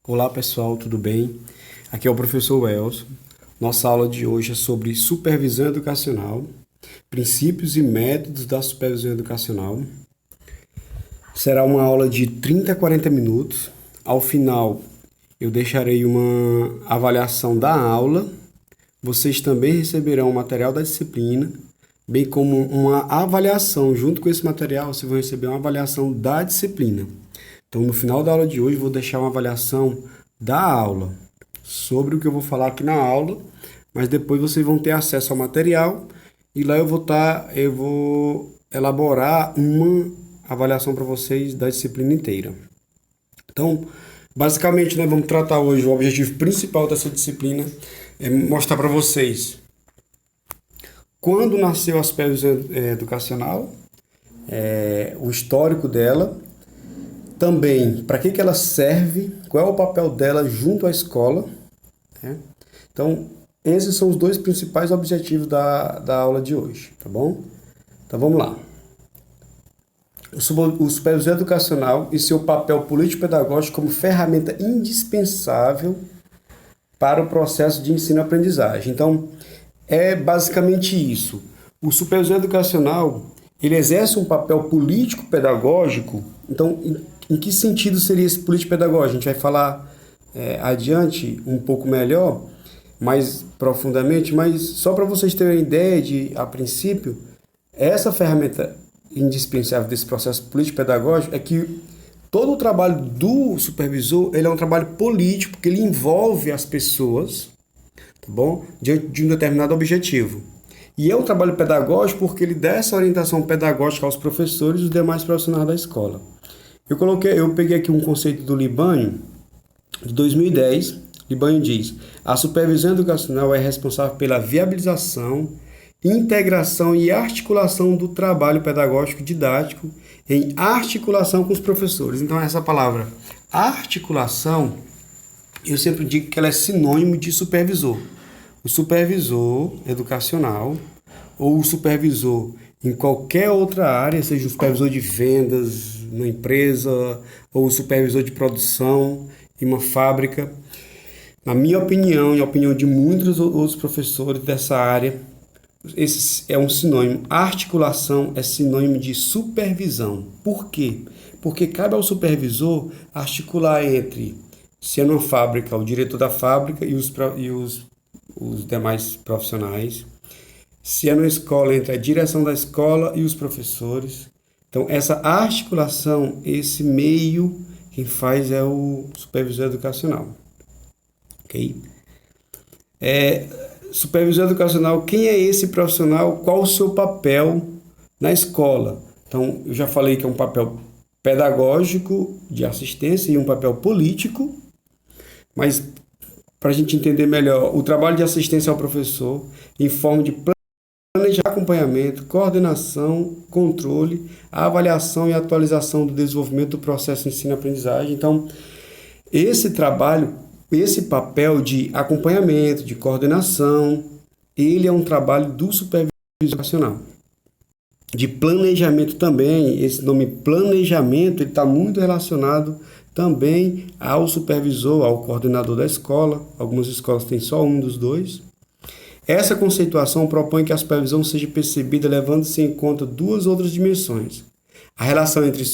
Olá pessoal, tudo bem? Aqui é o professor Welson. Nossa aula de hoje é sobre supervisão educacional, princípios e métodos da supervisão educacional. Será uma aula de 30 a 40 minutos. Ao final, eu deixarei uma avaliação da aula. Vocês também receberão o material da disciplina, bem como uma avaliação. Junto com esse material, vocês vão receber uma avaliação da disciplina. Então, no final da aula de hoje, eu vou deixar uma avaliação da aula sobre o que eu vou falar aqui na aula, mas depois vocês vão ter acesso ao material e lá eu vou elaborar uma avaliação para vocês da disciplina inteira. Então, basicamente, nós vamos tratar hoje o objetivo principal dessa disciplina é mostrar para vocês quando nasceu a supervisão educacional, o histórico dela. Também, para que ela serve, qual é o papel dela junto à escola, né? Então, esses são os dois principais objetivos da aula de hoje, tá bom? Então, vamos lá. O supervisor educacional e seu papel político-pedagógico como ferramenta indispensável para o processo de ensino-aprendizagem. Então, é basicamente isso. O supervisor educacional, ele exerce um papel político-pedagógico. Então, em que sentido seria esse político-pedagógico? A gente vai falar adiante um pouco melhor, mais profundamente, mas só para vocês terem uma ideia a princípio, essa ferramenta indispensável desse processo político-pedagógico é que todo o trabalho do supervisor, ele é um trabalho político, porque ele envolve as pessoas, tá bom? Diante de um determinado objetivo. E é um trabalho pedagógico porque ele dá essa orientação pedagógica aos professores e os demais profissionais da escola. Eu peguei aqui um conceito do Libânio, de 2010. Libânio diz: a supervisão educacional é responsável pela viabilização, integração e articulação do trabalho pedagógico didático em articulação com os professores. Então, essa palavra articulação, eu sempre digo que ela é sinônimo de supervisor. O supervisor educacional ou o supervisor em qualquer outra área, seja o supervisor de vendas numa empresa ou o supervisor de produção em uma fábrica, na minha opinião e a opinião de muitos outros professores dessa área, esse é um sinônimo. Articulação é sinônimo de supervisão. Por quê? Porque cabe ao supervisor articular entre, se é numa fábrica, o diretor da fábrica e os demais profissionais. Se é numa escola, entre a direção da escola e os professores. Então, essa articulação, esse meio, quem faz é o supervisor educacional. Ok? Supervisor educacional, quem é esse profissional? Qual o seu papel na escola? Então, eu já falei que é um papel pedagógico de assistência e um papel político, mas para a gente entender melhor, o trabalho de assistência ao professor em forma de planejamento, acompanhamento, coordenação, controle, avaliação e atualização do desenvolvimento do processo de ensino-aprendizagem. Então, esse trabalho, esse papel de acompanhamento, de coordenação, ele é um trabalho do supervisor educacional. De planejamento também, esse nome planejamento está muito relacionado também ao supervisor, ao coordenador da escola. Algumas escolas têm só um dos dois. Essa conceituação propõe que a supervisão seja percebida levando-se em conta duas outras dimensões: a relação entre os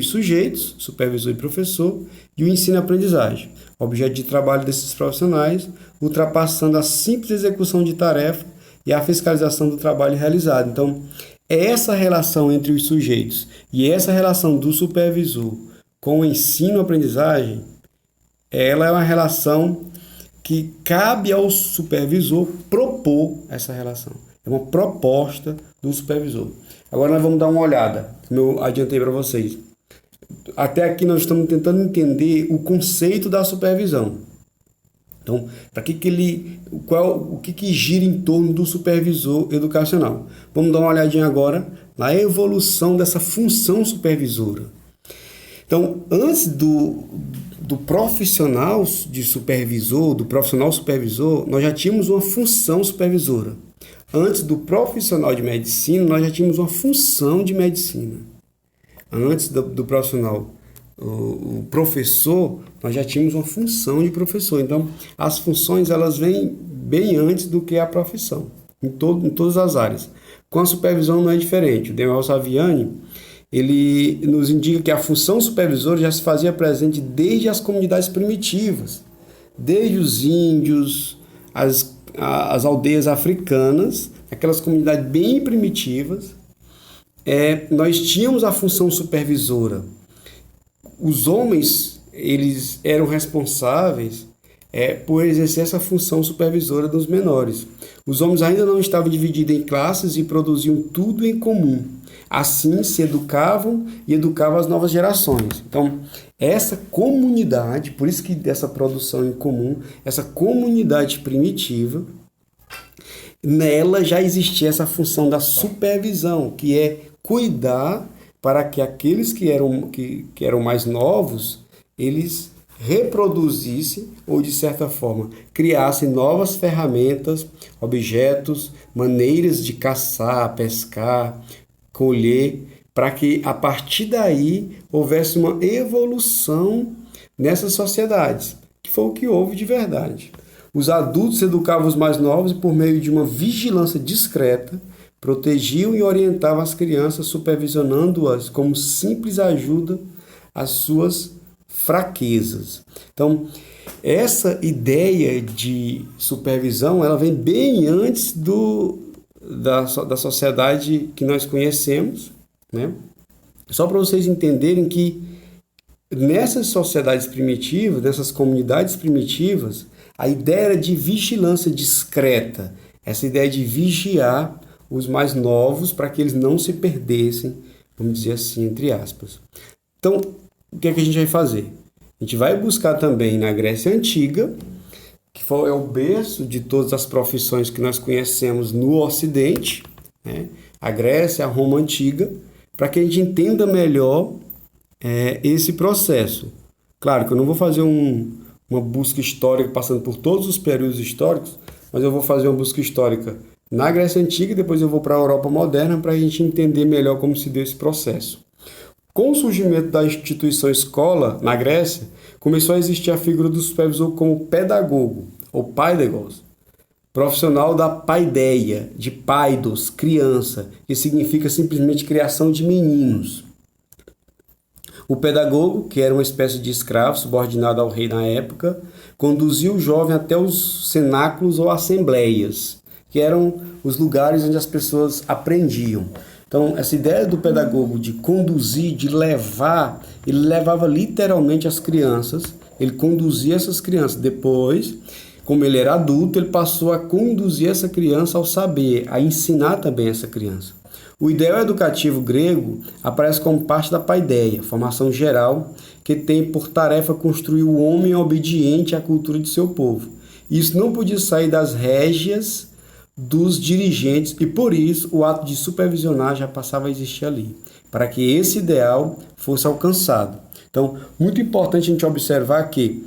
sujeitos, supervisor e professor, e o ensino-aprendizagem, objeto de trabalho desses profissionais, ultrapassando a simples execução de tarefa e a fiscalização do trabalho realizado. Então, essa relação entre os sujeitos e essa relação do supervisor com o ensino-aprendizagem, ela é uma relação que cabe ao supervisor propor essa relação. É uma proposta do supervisor. Agora nós vamos dar uma olhada, como eu adiantei para vocês. Até aqui nós estamos tentando entender o conceito da supervisão. Então, o que gira em torno do supervisor educacional? Vamos dar uma olhadinha agora na evolução dessa função supervisora. Então, antes do profissional de supervisor, do profissional supervisor, nós já tínhamos uma função supervisora. Antes do profissional de medicina, nós já tínhamos uma função de medicina. Antes do profissional o professor, nós já tínhamos uma função de professor. Então, as funções elas vêm bem antes do que a profissão, em todas as áreas. Com a supervisão não é diferente. O Daniel Saviani, ele nos indica que a função supervisora já se fazia presente desde as comunidades primitivas, desde os índios, as aldeias africanas, aquelas comunidades bem primitivas. Nós tínhamos a função supervisora. Os homens, eles eram responsáveis por exercer essa função supervisora dos menores. Os homens ainda não estavam divididos em classes e produziam tudo em comum. Assim se educavam e educavam as novas gerações. Então, essa comunidade, por isso que dessa produção em comum, essa comunidade primitiva, nela já existia essa função da supervisão, que é cuidar para que aqueles que eram mais novos, eles reproduzissem ou, de certa forma, criassem novas ferramentas, objetos, maneiras de caçar, pescar, colher, para que, a partir daí, houvesse uma evolução nessas sociedades, que foi o que houve de verdade. Os adultos educavam os mais novos e, por meio de uma vigilância discreta, protegiam e orientavam as crianças, supervisionando-as como simples ajuda às suas fraquezas. Então, essa ideia de supervisão, ela vem bem antes da sociedade que nós conhecemos, né? Só para vocês entenderem que nessas sociedades primitivas, nessas comunidades primitivas, a ideia era de vigilância discreta, essa ideia de vigiar os mais novos para que eles não se perdessem, vamos dizer assim, entre aspas. Então, o que é que a gente vai fazer? A gente vai buscar também na Grécia Antiga, que é o berço de todas as profissões que nós conhecemos no Ocidente, né? A Grécia, a Roma Antiga, para que a gente entenda melhor esse processo. Claro que eu não vou fazer uma busca histórica passando por todos os períodos históricos, mas eu vou fazer uma busca histórica na Grécia Antiga e depois eu vou para a Europa Moderna para a gente entender melhor como se deu esse processo. Com o surgimento da instituição escola na Grécia, começou a existir a figura do supervisor como pedagogo, ou paidagogos, profissional da paideia, de paidos, criança, que significa simplesmente criação de meninos. O pedagogo, que era uma espécie de escravo subordinado ao rei na época, conduzia o jovem até os cenáculos ou assembleias, que eram os lugares onde as pessoas aprendiam. Então, essa ideia do pedagogo de conduzir, de levar, ele levava literalmente as crianças, ele conduzia essas crianças. Depois, como ele era adulto, ele passou a conduzir essa criança ao saber, a ensinar também essa criança. O ideal educativo grego aparece como parte da paideia, formação geral, que tem por tarefa construir o homem obediente à cultura de seu povo. Isso não podia sair das régias dos dirigentes e, por isso, o ato de supervisionar já passava a existir ali, para que esse ideal fosse alcançado. Então, muito importante a gente observar que,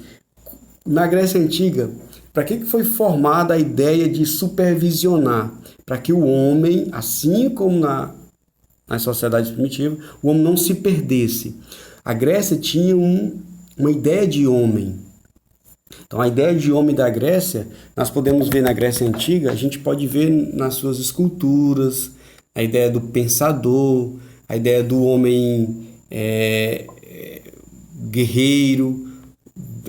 na Grécia Antiga, para que foi formada a ideia de supervisionar? Para que o homem, assim como nas sociedades primitivas, o homem não se perdesse. A Grécia tinha uma ideia de homem. Então, a ideia de homem da Grécia, nós podemos ver na Grécia Antiga, a gente pode ver nas suas esculturas, a ideia do pensador, a ideia do homem guerreiro,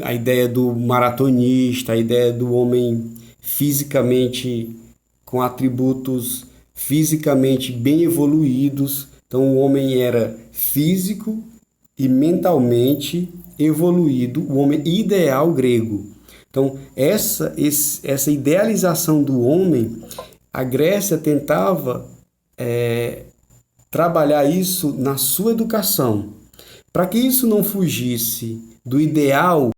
a ideia do maratonista, a ideia do homem fisicamente com atributos fisicamente bem evoluídos. Então, o homem era físico e mentalmente evoluído, o homem ideal grego. Então, essa idealização do homem, a Grécia tentava trabalhar isso na sua educação. Para que isso não fugisse do ideal,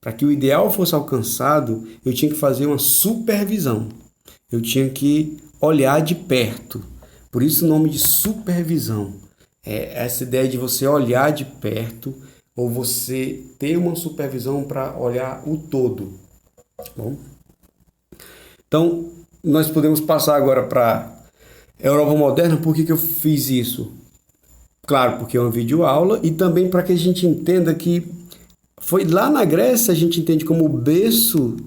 para que o ideal fosse alcançado, eu tinha que fazer uma supervisão. Eu tinha que olhar de perto. Por isso o nome de supervisão. Essa ideia de você olhar de perto, ou você ter uma supervisão para olhar o todo. Bom? Então, nós podemos passar agora para a Europa Moderna. Por que eu fiz isso? Claro, porque é uma videoaula e também para que a gente entenda que foi lá na Grécia, a gente entende como o berço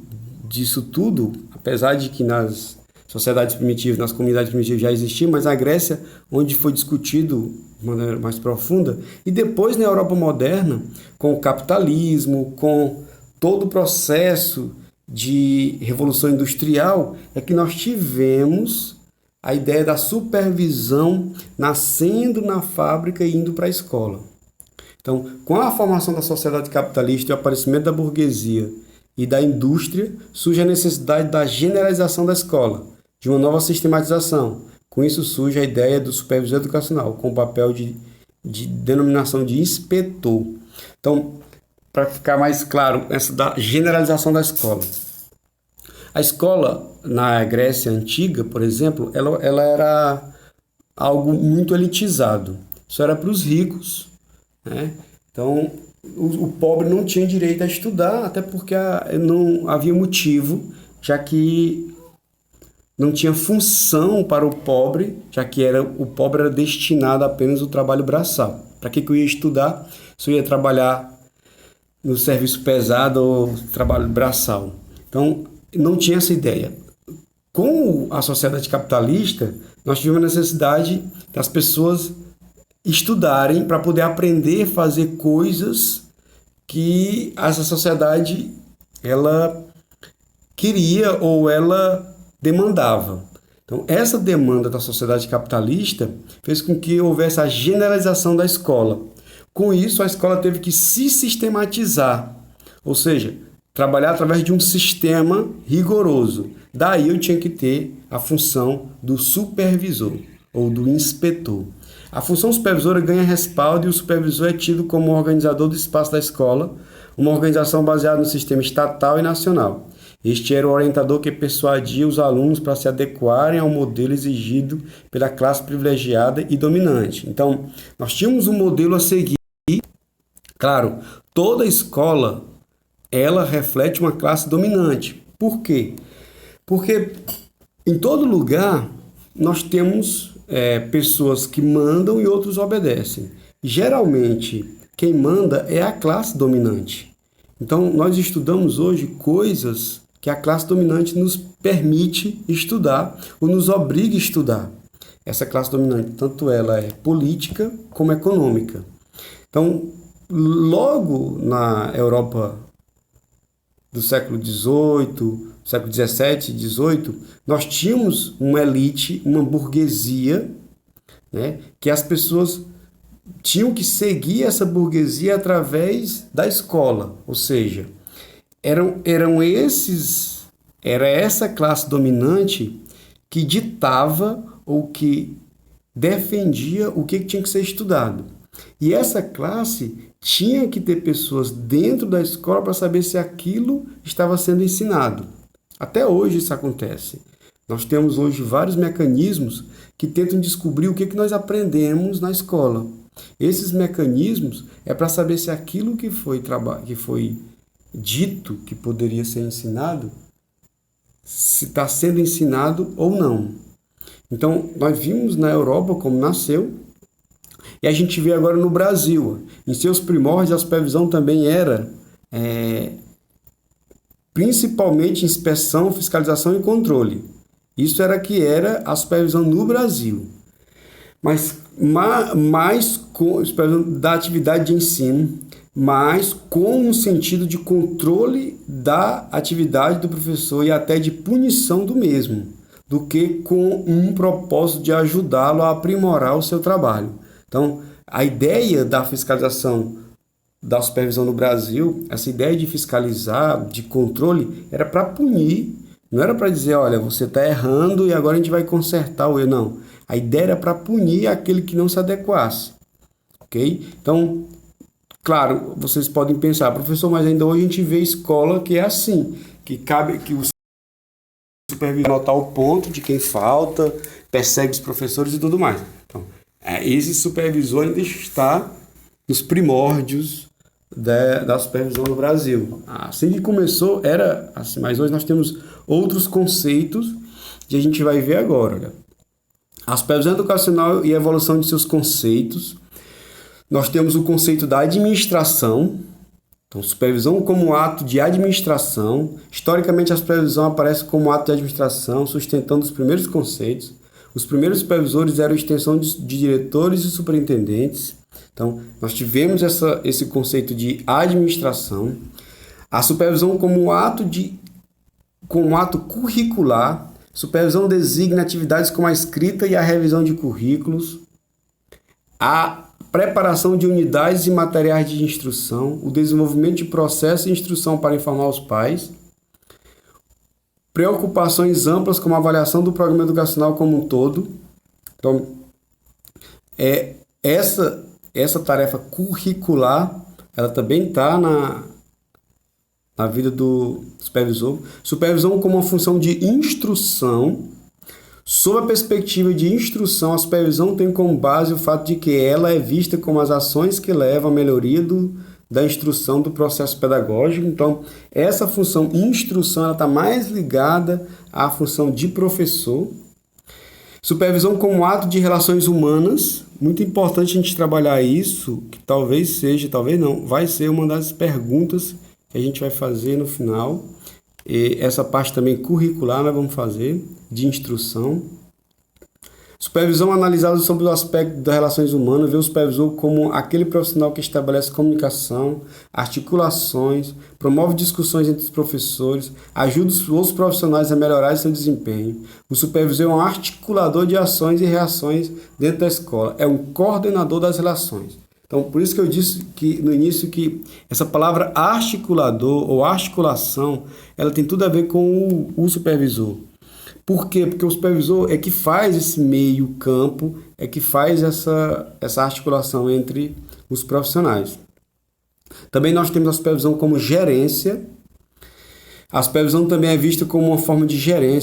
disso tudo, apesar de que nas sociedades primitivas, nas comunidades primitivas já existia, mas na Grécia, onde foi discutido de maneira mais profunda, e depois na Europa moderna, com o capitalismo, com todo o processo de revolução industrial, é que nós tivemos a ideia da supervisão nascendo na fábrica e indo para a escola. Então, com a formação da sociedade capitalista e o aparecimento da burguesia e da indústria, surge a necessidade da generalização da escola, de uma nova sistematização. Com isso surge a ideia do supervisor educacional, com o papel de denominação de inspetor. Então, para ficar mais claro, essa da generalização da escola. A escola na Grécia Antiga, por exemplo, ela era algo muito elitizado. Isso era para os ricos, né? Então, o pobre não tinha direito a estudar, até porque não havia motivo, já que não tinha função para o pobre, já que o pobre era destinado apenas ao trabalho braçal. Para que eu ia estudar? Se eu ia trabalhar no serviço pesado ou trabalho braçal. Então, não tinha essa ideia. Com a sociedade capitalista, nós tivemos a necessidade das pessoas estudarem para poder aprender a fazer coisas que essa sociedade ela queria ou ela demandava. Então, essa demanda da sociedade capitalista fez com que houvesse a generalização da escola. Com isso, a escola teve que se sistematizar, ou seja, trabalhar através de um sistema rigoroso. Daí eu tinha que ter a função do supervisor ou do inspetor. A função supervisora ganha respaldo e o supervisor é tido como organizador do espaço da escola, uma organização baseada no sistema estatal e nacional. Este era o orientador que persuadia os alunos para se adequarem ao modelo exigido pela classe privilegiada e dominante. Então, nós tínhamos um modelo a seguir. Claro, toda escola ela reflete uma classe dominante. Por quê? Porque em todo lugar nós temos pessoas que mandam e outros obedecem. Geralmente, quem manda é a classe dominante. Então, nós estudamos hoje coisas que a classe dominante nos permite estudar ou nos obriga a estudar. Essa classe dominante, tanto ela é política como econômica. Então, logo na Europa do século XVIII, século XVII, XVIII, nós tínhamos uma elite, uma burguesia, né, que as pessoas tinham que seguir essa burguesia através da escola, ou seja, era essa classe dominante que ditava ou que defendia o que tinha que ser estudado. E essa classe tinha que ter pessoas dentro da escola para saber se aquilo estava sendo ensinado. Até hoje isso acontece. Nós temos hoje vários mecanismos que tentam descobrir o que nós aprendemos na escola. Esses mecanismos é para saber se aquilo que foi dito que poderia ser ensinado, se está sendo ensinado ou não. Então, nós vimos na Europa como nasceu, e a gente vê agora no Brasil. Em seus primórdios, a supervisão também era principalmente inspeção, fiscalização e controle. Isso era que era a supervisão no Brasil. Mas mais com supervisão da atividade de ensino, mas com um sentido de controle da atividade do professor e até de punição do mesmo, do que com um propósito de ajudá-lo a aprimorar o seu trabalho. Então, a ideia da fiscalização, da supervisão no Brasil, essa ideia de fiscalizar, de controle, era para punir, não era para dizer, olha, você está errando e agora a gente vai consertar o erro, não. A ideia era para punir aquele que não se adequasse, ok? Então, claro, vocês podem pensar, professor, mas ainda hoje a gente vê escola que é assim, que cabe que o supervisor anotar o ponto de quem falta, persegue os professores e tudo mais. Então, esse supervisor ainda está nos primórdios da supervisão no Brasil. Assim que começou, era assim, mas hoje nós temos outros conceitos que a gente vai ver agora. Olha. A supervisão educacional e a evolução de seus conceitos Nós temos o conceito da administração. Então, supervisão como ato de administração. Historicamente, a supervisão aparece como ato de administração, sustentando os primeiros conceitos. Os primeiros supervisores eram extensão de diretores e superintendentes. Então, nós tivemos esse conceito de administração. A supervisão como ato curricular. Supervisão designa atividades como a escrita e a revisão de currículos. A preparação de unidades e materiais de instrução, o desenvolvimento de processos de instrução para informar os pais, preocupações amplas como a avaliação do programa educacional como um todo. Então, essa tarefa curricular, ela também está na vida do supervisor. Supervisão como uma função de instrução. Sob a perspectiva de instrução, a supervisão tem como base o fato de que ela é vista como as ações que levam à melhoria da instrução do processo pedagógico. Então, essa função instrução está mais ligada à função de professor. Supervisão como ato de relações humanas. Muito importante a gente trabalhar isso, que talvez seja, talvez não, vai ser uma das perguntas que a gente vai fazer no final. E essa parte também curricular nós vamos fazer, de instrução. Supervisão analisada sobre o aspecto das relações humanas, vê o supervisor como aquele profissional que estabelece comunicação, articulações, promove discussões entre os professores, ajuda os outros profissionais a melhorar seu desempenho. O supervisor é um articulador de ações e reações dentro da escola, é um coordenador das relações. Então, por isso que eu disse que no início que essa palavra articulador ou articulação, ela tem tudo a ver com o supervisor. Por quê? Porque o supervisor é que faz esse meio campo, é que faz essa articulação entre os profissionais. Também nós temos a supervisão como gerência. A supervisão também é vista como uma forma de gerência,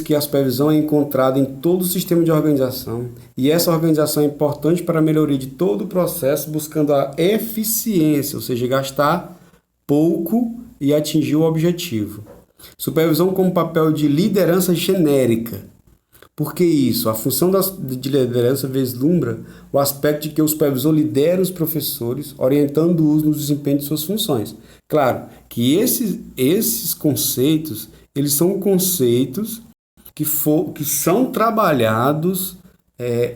que a supervisão é encontrada em todo o sistema de organização e essa organização é importante para a melhoria de todo o processo, buscando a eficiência, ou seja, gastar pouco e atingir o objetivo. Supervisão como papel de liderança genérica. Por que isso? A função de liderança vislumbra o aspecto de que o supervisor lidera os professores, orientando-os no desempenho de suas funções. Claro que esses conceitos, eles são conceitos que são trabalhados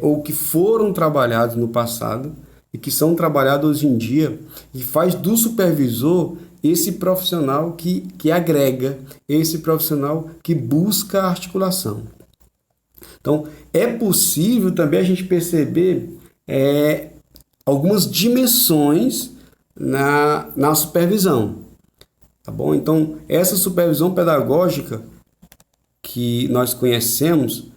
ou que foram trabalhados no passado e que são trabalhados hoje em dia e faz do supervisor esse profissional que agrega, esse profissional que busca a articulação. Então, é possível também a gente perceber algumas dimensões na supervisão. Tá bom? Então, essa supervisão pedagógica que nós conhecemos,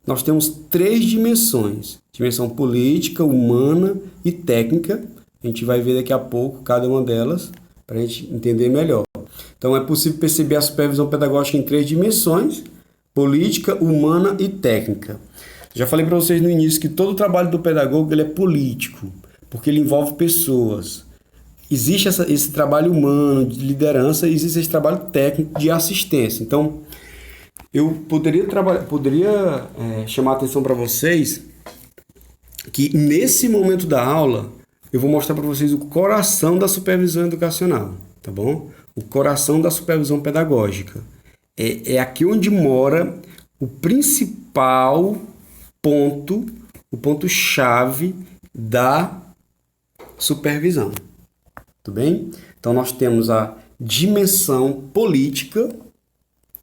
nós temos 3 dimensões. Dimensão política, humana e técnica. A gente vai ver daqui a pouco cada uma delas para a gente entender melhor. Então, é possível perceber a supervisão pedagógica em 3 dimensões: política, humana e técnica. Já falei para vocês no início que todo o trabalho do pedagogo ele é político, porque ele envolve pessoas. Existe esse trabalho humano de liderança, existe esse trabalho técnico de assistência. Então, eu poderia chamar a atenção para vocês que nesse momento da aula eu vou mostrar para vocês o coração da supervisão educacional, tá bom? O coração da supervisão pedagógica. É aqui onde mora o principal ponto, o ponto-chave da supervisão. Tudo bem? Então, nós temos a dimensão política. Vou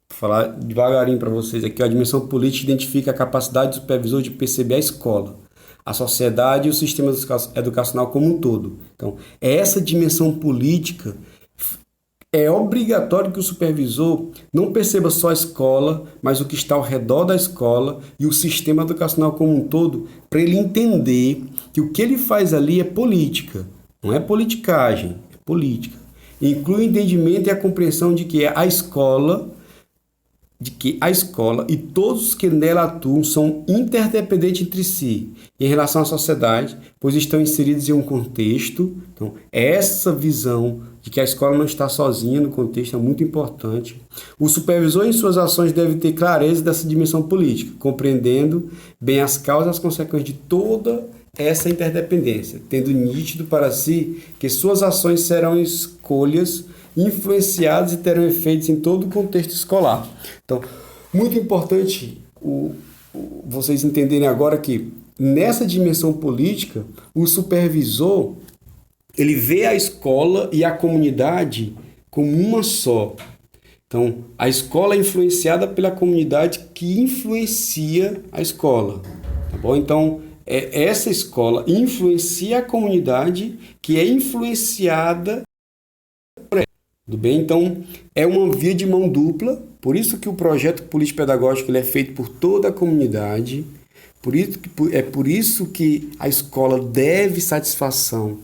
falar devagarinho para vocês aqui. A dimensão política identifica a capacidade do supervisor de perceber a escola, a sociedade e o sistema educacional como um todo. Então, essa dimensão política é obrigatório que o supervisor não perceba só a escola, mas o que está ao redor da escola e o sistema educacional como um todo, para ele entender que o que ele faz ali é política. Não é politicagem, é política. Inclui o entendimento e a compreensão de que a escola e todos os que nela atuam são interdependentes entre si em relação à sociedade, pois estão inseridos em um contexto. Então, essa visão de que a escola não está sozinha no contexto é muito importante. O supervisor em suas ações deve ter clareza dessa dimensão política, compreendendo bem as causas e as consequências de toda essa interdependência, tendo nítido para si que suas ações serão escolhas influenciadas e terão efeitos em todo o contexto escolar. Então, muito importante vocês entenderem agora que nessa dimensão política, o supervisor ele vê a escola e a comunidade como uma só. Então, a escola é influenciada pela comunidade que influencia a escola. Tá bom? Então, essa escola influencia a comunidade que é influenciada por ela. Tudo bem? Então, é uma via de mão dupla. Por isso que o projeto político-pedagógico ele é feito por toda a comunidade. Por isso que a escola deve satisfação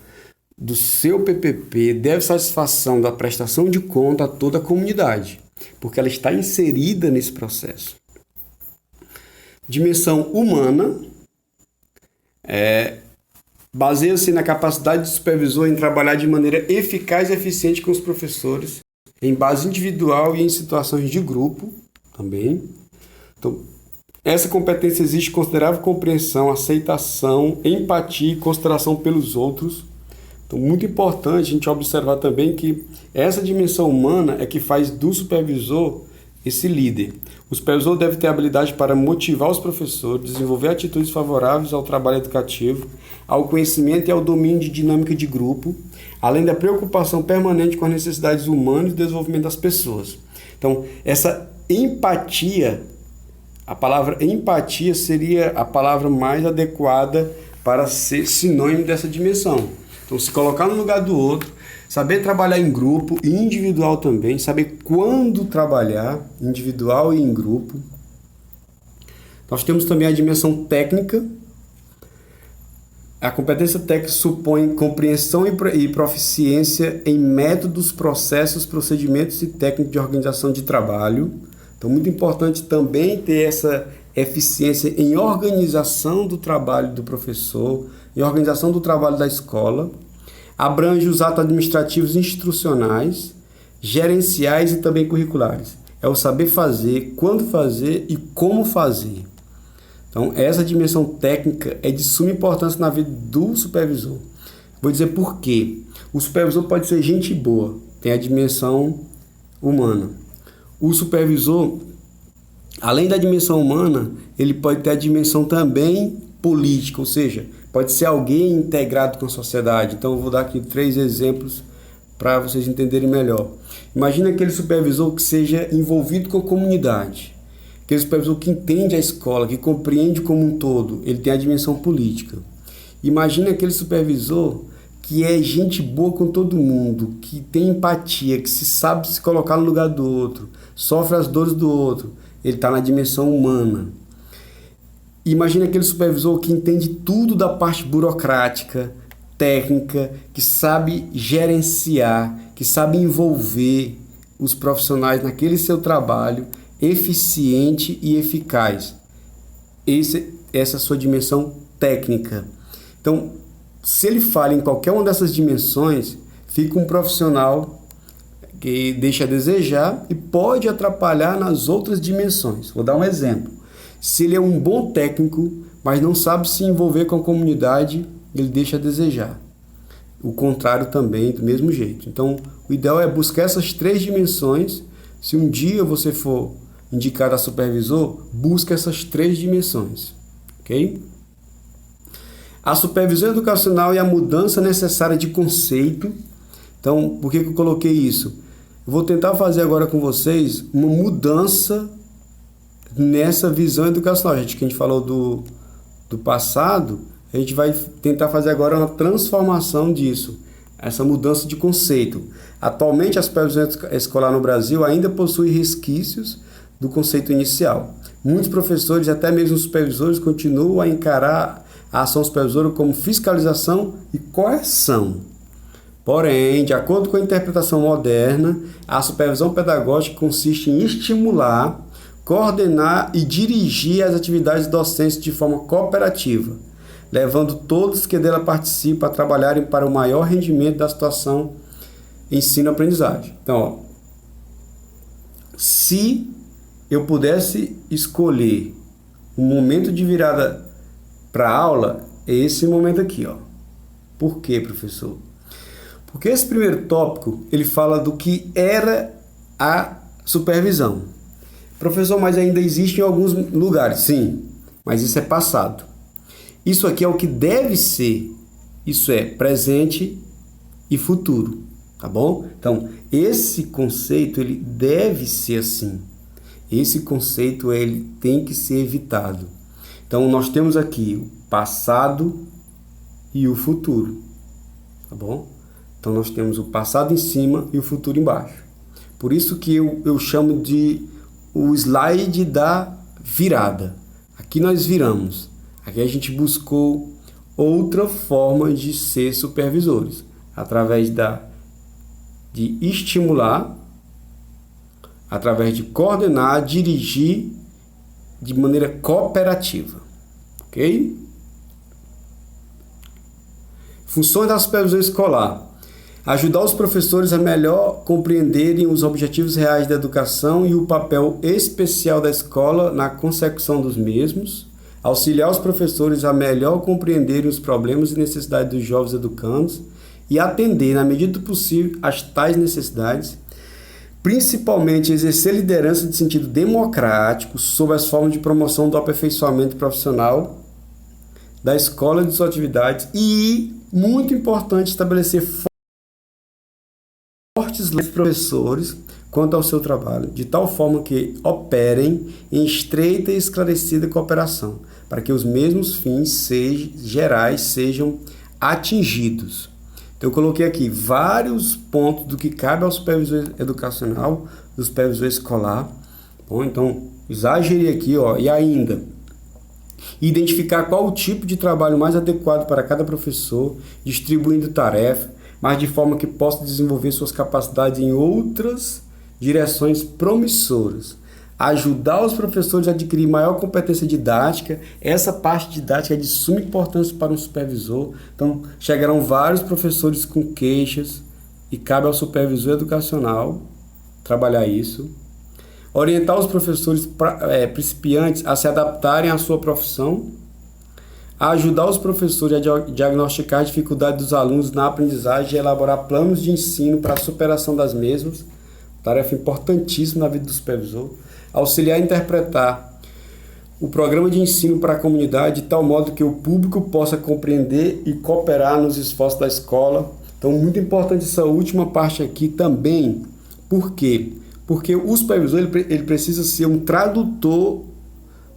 do seu PPP, deve satisfação da prestação de conta a toda a comunidade, porque ela está inserida nesse processo. Dimensão humana baseia-se na capacidade do supervisor em trabalhar de maneira eficaz e eficiente com os professores, em base individual e em situações de grupo também. Então, essa competência exige considerável compreensão, aceitação, empatia e consideração pelos outros. Então, muito importante a gente observar também que essa dimensão humana é que faz do supervisor esse líder. O supervisor deve ter habilidade para motivar os professores, desenvolver atitudes favoráveis ao trabalho educativo, ao conhecimento e ao domínio de dinâmica de grupo, além da preocupação permanente com as necessidades humanas e o desenvolvimento das pessoas. Então, essa empatia, a palavra empatia seria a palavra mais adequada para ser sinônimo dessa dimensão. Então, se colocar no lugar do outro, saber trabalhar em grupo e individual também, saber quando trabalhar, individual e em grupo. Nós temos também a dimensão técnica. A competência técnica supõe compreensão e proficiência em métodos, processos, procedimentos e técnicas de organização de trabalho. Então, muito importante também ter essa eficiência em organização do trabalho do professor, em organização do trabalho da escola. Abrange os atos administrativos institucionais, gerenciais e também curriculares. É o saber fazer, quando fazer e como fazer. Então, essa dimensão técnica é de suma importância na vida do supervisor. Vou dizer por quê. O supervisor pode ser gente boa, tem a dimensão humana. O supervisor, além da dimensão humana, ele pode ter a dimensão também política, ou seja, pode ser alguém integrado com a sociedade. Então, eu vou dar aqui 3 exemplos para vocês entenderem melhor. Imagina aquele supervisor que seja envolvido com a comunidade. Aquele supervisor que entende a escola, que compreende como um todo. Ele tem a dimensão política. Imagina aquele supervisor que é gente boa com todo mundo, que tem empatia, que se sabe se colocar no lugar do outro, sofre as dores do outro. Ele está na dimensão humana. Imagina aquele supervisor que entende tudo da parte burocrática, técnica, que sabe gerenciar, que sabe envolver os profissionais naquele seu trabalho, eficiente e eficaz. Essa é a sua dimensão técnica. Então, se ele falha em qualquer uma dessas dimensões, fica um profissional que deixa a desejar e pode atrapalhar nas outras dimensões. Vou dar um exemplo. Se ele é um bom técnico, mas não sabe se envolver com a comunidade, ele deixa a desejar. O contrário também, do mesmo jeito. Então, o ideal é buscar essas 3 dimensões. Se um dia você for indicado a supervisor, busque essas 3 dimensões. Ok? A supervisão educacional e a mudança necessária de conceito. Então, por que eu coloquei isso? Eu vou tentar fazer agora com vocês uma mudança nessa visão educacional. Que a gente falou do passado, a gente vai tentar fazer agora uma transformação disso, essa mudança de conceito. Atualmente, a supervisão escolar no Brasil ainda possui resquícios do conceito inicial. Muitos professores, até mesmo supervisores, continuam a encarar a ação supervisora como fiscalização e correção. Porém, de acordo com a interpretação moderna, a supervisão pedagógica consiste em estimular, coordenar e dirigir as atividades docentes de forma cooperativa, levando todos que dela participam a trabalharem para o maior rendimento da situação ensino-aprendizagem. Então, se eu pudesse escolher um momento de virada para a aula, é esse momento aqui, ó. Por quê, professor? Porque esse primeiro tópico, ele fala do que era a supervisão. Professor, mas ainda existe em alguns lugares. Sim, mas isso é passado. Isso aqui é o que deve ser. Isso é presente e futuro, tá bom? Então, esse conceito, ele deve ser assim. Esse conceito, ele tem que ser evitado. Então, nós temos aqui o passado e o futuro, tá bom? Então, nós temos o passado em cima e o futuro embaixo. Por isso que eu chamo de o slide da virada. Aqui nós viramos. Aqui a gente buscou outra forma de ser supervisores, através de estimular, através de coordenar, dirigir de maneira cooperativa. Ok? Funções da supervisão escolar: ajudar os professores a melhor compreenderem os objetivos reais da educação e o papel especial da escola na consecução dos mesmos, auxiliar os professores a melhor compreenderem os problemas e necessidades dos jovens educandos e atender, na medida do possível, às tais necessidades, principalmente exercer liderança de sentido democrático sobre as formas de promoção do aperfeiçoamento profissional da escola e de suas atividades e, muito importante, estabelecer fortes leis professores quanto ao seu trabalho, de tal forma que operem em estreita e esclarecida cooperação, para que os mesmos fins gerais sejam atingidos. Então, eu coloquei aqui vários pontos do que cabe ao supervisor educacional, do supervisor escolar. Bom, então, exagerei aqui, ó, e ainda identificar qual o tipo de trabalho mais adequado para cada professor, distribuindo tarefa, mas de forma que possa desenvolver suas capacidades em outras direções promissoras. Ajudar os professores a adquirir maior competência didática. Essa parte didática é de suma importância para um supervisor. Então, chegarão vários professores com queixas e cabe ao supervisor educacional trabalhar isso. Orientar os professores principiantes a se adaptarem à sua profissão. Ajudar os professores a diagnosticar a dificuldade dos alunos na aprendizagem e elaborar planos de ensino para a superação das mesmas. Tarefa importantíssima na vida do supervisor. Auxiliar a interpretar o programa de ensino para a comunidade de tal modo que o público possa compreender e cooperar nos esforços da escola. Então, muito importante essa última parte aqui também. Por quê? Porque o supervisor ele precisa ser um tradutor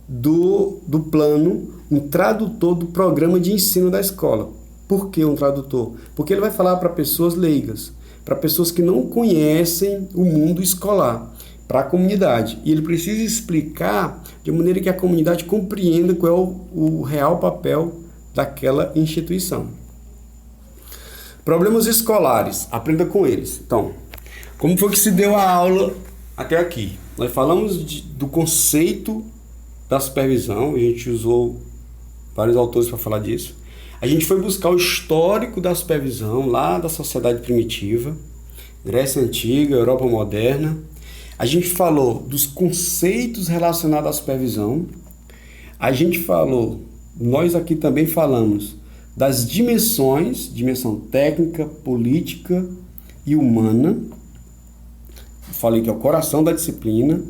do plano, um tradutor do programa de ensino da escola. Por que um tradutor? Porque ele vai falar para pessoas leigas, para pessoas que não conhecem o mundo escolar, para a comunidade. E ele precisa explicar de maneira que a comunidade compreenda qual é o real papel daquela instituição. Problemas escolares, aprenda com eles. Então, como foi que se deu a aula até aqui? Nós falamos do conceito da supervisão, a gente usou vários autores para falar disso. A gente foi buscar o histórico da supervisão lá da sociedade primitiva, Grécia Antiga, Europa Moderna. A gente falou dos conceitos relacionados à supervisão. A gente falou, nós aqui também falamos das dimensões, dimensão técnica, política e humana. Falei que é o coração da disciplina.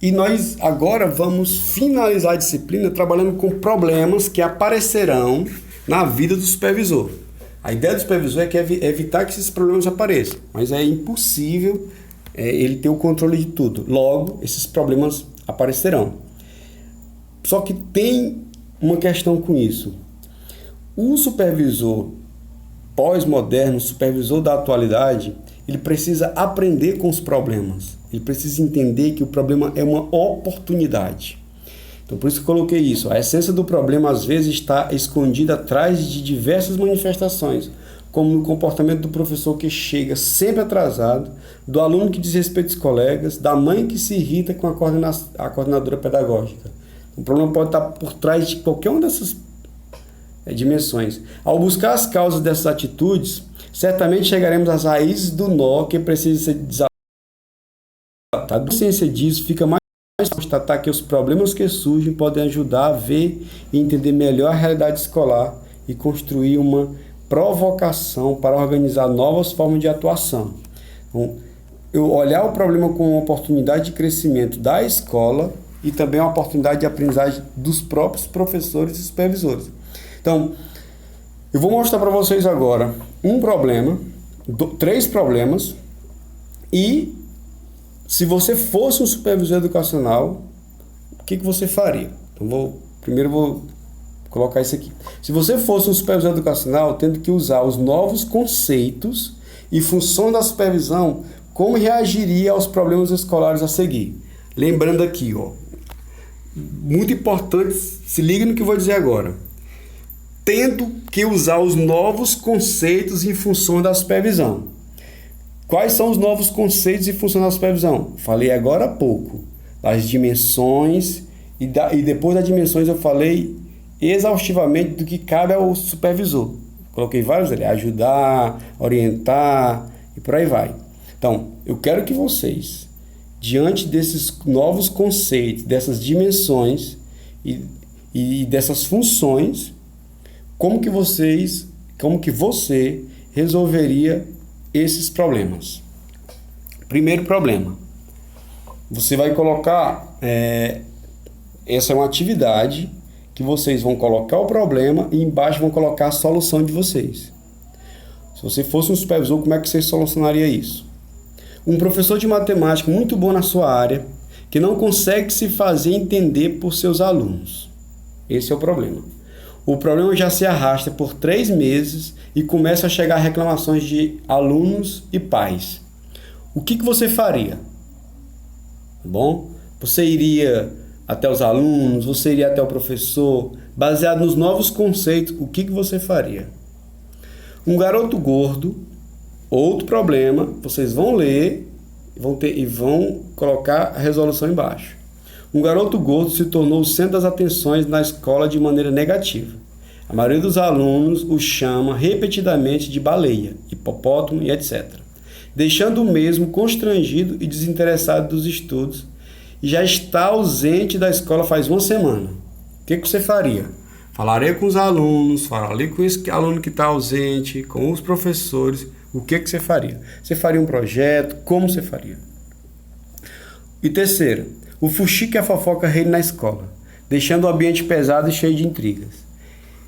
E nós agora vamos finalizar a disciplina trabalhando com problemas que aparecerão na vida do supervisor. A ideia do supervisor é evitar que esses problemas apareçam, mas é impossível ele ter o controle de tudo. Logo, esses problemas aparecerão. Só que tem uma questão com isso. O supervisor pós-moderno, o supervisor da atualidade, ele precisa aprender com os problemas. Ele precisa entender que o problema é uma oportunidade. Então, por isso que eu coloquei isso. A essência do problema, às vezes, está escondida atrás de diversas manifestações, como no comportamento do professor que chega sempre atrasado, do aluno que desrespeita os colegas, da mãe que se irrita com a coordenadora pedagógica. O problema pode estar por trás de qualquer uma dessas dimensões. Ao buscar as causas dessas atitudes, certamente chegaremos às raízes do nó que precisa ser desatado. A ciência disso fica mais forte constatar que os problemas que surgem podem ajudar a ver e entender melhor a realidade escolar e construir uma provocação para organizar novas formas de atuação. Então, eu olhar o problema como uma oportunidade de crescimento da escola e também uma oportunidade de aprendizagem dos próprios professores e supervisores. Então, eu vou mostrar para vocês agora um problema, 3 problemas, e se você fosse um supervisor educacional, o que você faria? Então, primeiro vou colocar isso aqui. Se você fosse um supervisor educacional, tendo que usar os novos conceitos e função da supervisão, como reagiria aos problemas escolares a seguir? Lembrando aqui, muito importante, se liga no que eu vou dizer agora. Tendo que usar os novos conceitos em função da supervisão. Quais são os novos conceitos em função da supervisão? Falei agora há pouco. As dimensões, e depois das dimensões eu falei exaustivamente do que cabe ao supervisor. Coloquei vários ali, ajudar, orientar e por aí vai. Então, eu quero que vocês, diante desses novos conceitos, dessas dimensões e dessas funções, como que você resolveria esses problemas? Primeiro problema, você vai colocar, essa é uma atividade que vocês vão colocar o problema e embaixo vão colocar a solução de vocês. Se você fosse um supervisor, como é que você solucionaria isso? Um professor de matemática muito bom na sua área, que não consegue se fazer entender por seus alunos. Esse é o problema. O problema já se arrasta por 3 meses e começa a chegar reclamações de alunos e pais. O que você faria? Tá bom? Você iria até os alunos, você iria até o professor, baseado nos novos conceitos, o que você faria? Um garoto gordo, outro problema, vocês vão ler e vão colocar a resolução embaixo. Um garoto gordo se tornou o centro das atenções na escola de maneira negativa. A maioria dos alunos o chama repetidamente de baleia, hipopótamo e etc., deixando o mesmo constrangido e desinteressado dos estudos, e já está ausente da escola faz 1 semana. O que você faria? Falaria com os alunos, falaria com esse aluno que está ausente, com os professores. O que você faria? Você faria um projeto? Como você faria? E terceiro, o fuxico e a fofoca reinam na escola, deixando o ambiente pesado e cheio de intrigas.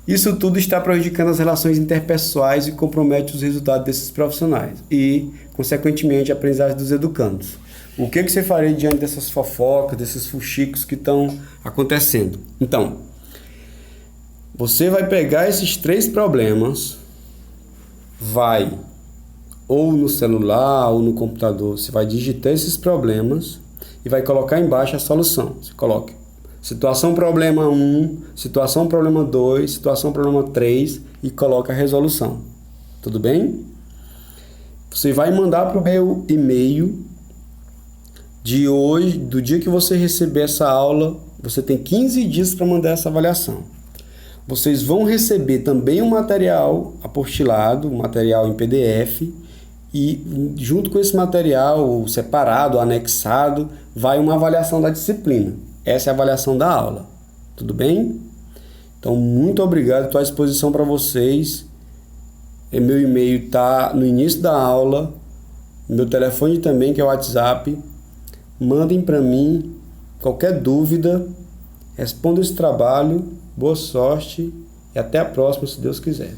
Isso tudo está prejudicando as relações interpessoais e compromete os resultados desses profissionais e, consequentemente, a aprendizagem dos educandos. O que você faria diante dessas fofocas, desses fuxicos que estão acontecendo? Então, você vai pegar esses 3 problemas, vai ou no celular ou no computador, você vai digitar esses problemas e vai colocar embaixo a solução. Você coloca situação problema 1, situação problema 2, situação problema 3 e coloca a resolução. Tudo bem? Você vai mandar para o meu e-mail de hoje, do dia que você receber essa aula, você tem 15 dias para mandar essa avaliação. Vocês vão receber também um material apostilado, um material em PDF, e junto com esse material separado, anexado, vai uma avaliação da disciplina. Essa é a avaliação da aula. Tudo bem? Então, muito obrigado. Estou à disposição para vocês. Meu e-mail está no início da aula. Meu telefone também, que é o WhatsApp. Mandem para mim qualquer dúvida. Responda esse trabalho. Boa sorte e até a próxima, se Deus quiser.